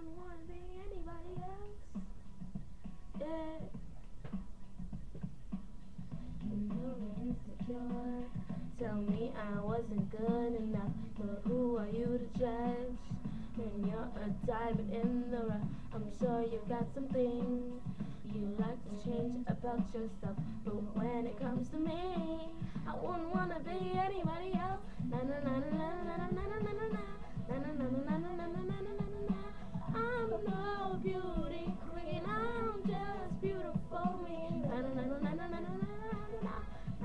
wouldn't want to be anybody else. Yeah. You're insecure. Tell me I wasn't good enough, but who are you to judge? When you're a diamond in the rough, I'm sure you've got something you like to change about yourself. But when it comes to me, I wouldn't wanna be anybody else. Na na na na na na na na na na na na na na na na na na na. I'm no beauty queen, I'm just beautiful me. Na na na na na na na na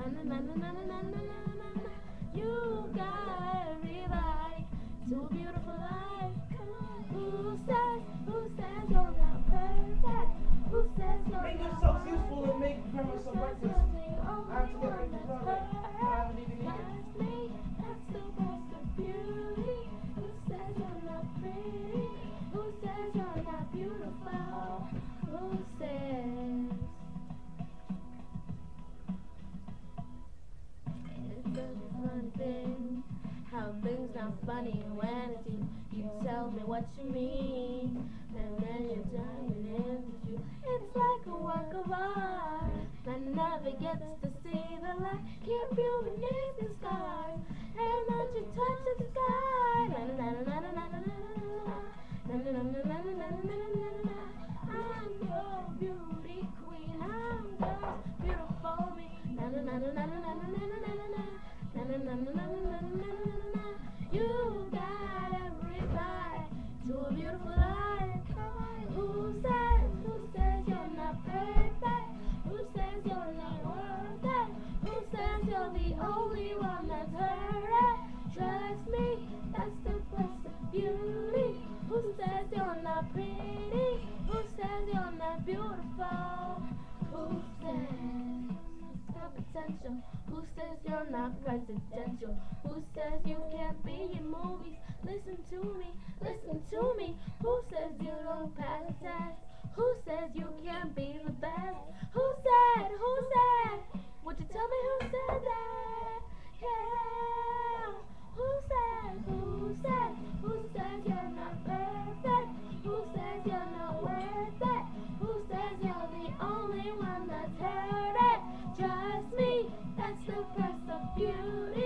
na na na na na na. You got everybody to a beautiful life. Who says you're not perfect? Who says you're Make not yourselves useful and make grandma some breakfast. I have to get ready to run. I haven't even eaten. That's the best of beauty. Who says you're not pretty? Who says you're not beautiful? Who says? It's such a funny thing how things not funny when it's you. You tell me what you mean, and then you turn it into you. It's like a work of art that never gets to see the light. Keep you beneath the sky, and don't you touch the sky. Na na na na na na na na na na na na na na na. I'm your beauty queen, I'm just beautiful me. Na na na na na na na na na na na. Na na na na na na na na. You got everybody to a beautiful life. Who says you're not perfect? Who says you're not worth it? Who says you're the only one that's hurt? Trust me, that's the price of beauty. Who says you're not pretty? Who says you're not beautiful? Who says got potential? Who says you're not presidential? Who says you can't be in movies? Listen to me, listen to me. Who says you don't pass a test? Who says you can't be the best? Who said? Who said? Would you tell me who said that? Yeah. Who said? Who said? Who says you're not perfect? Who says you're not worth it? Who says you're the only one that's hurt it? Trust me, that's the price of beauty.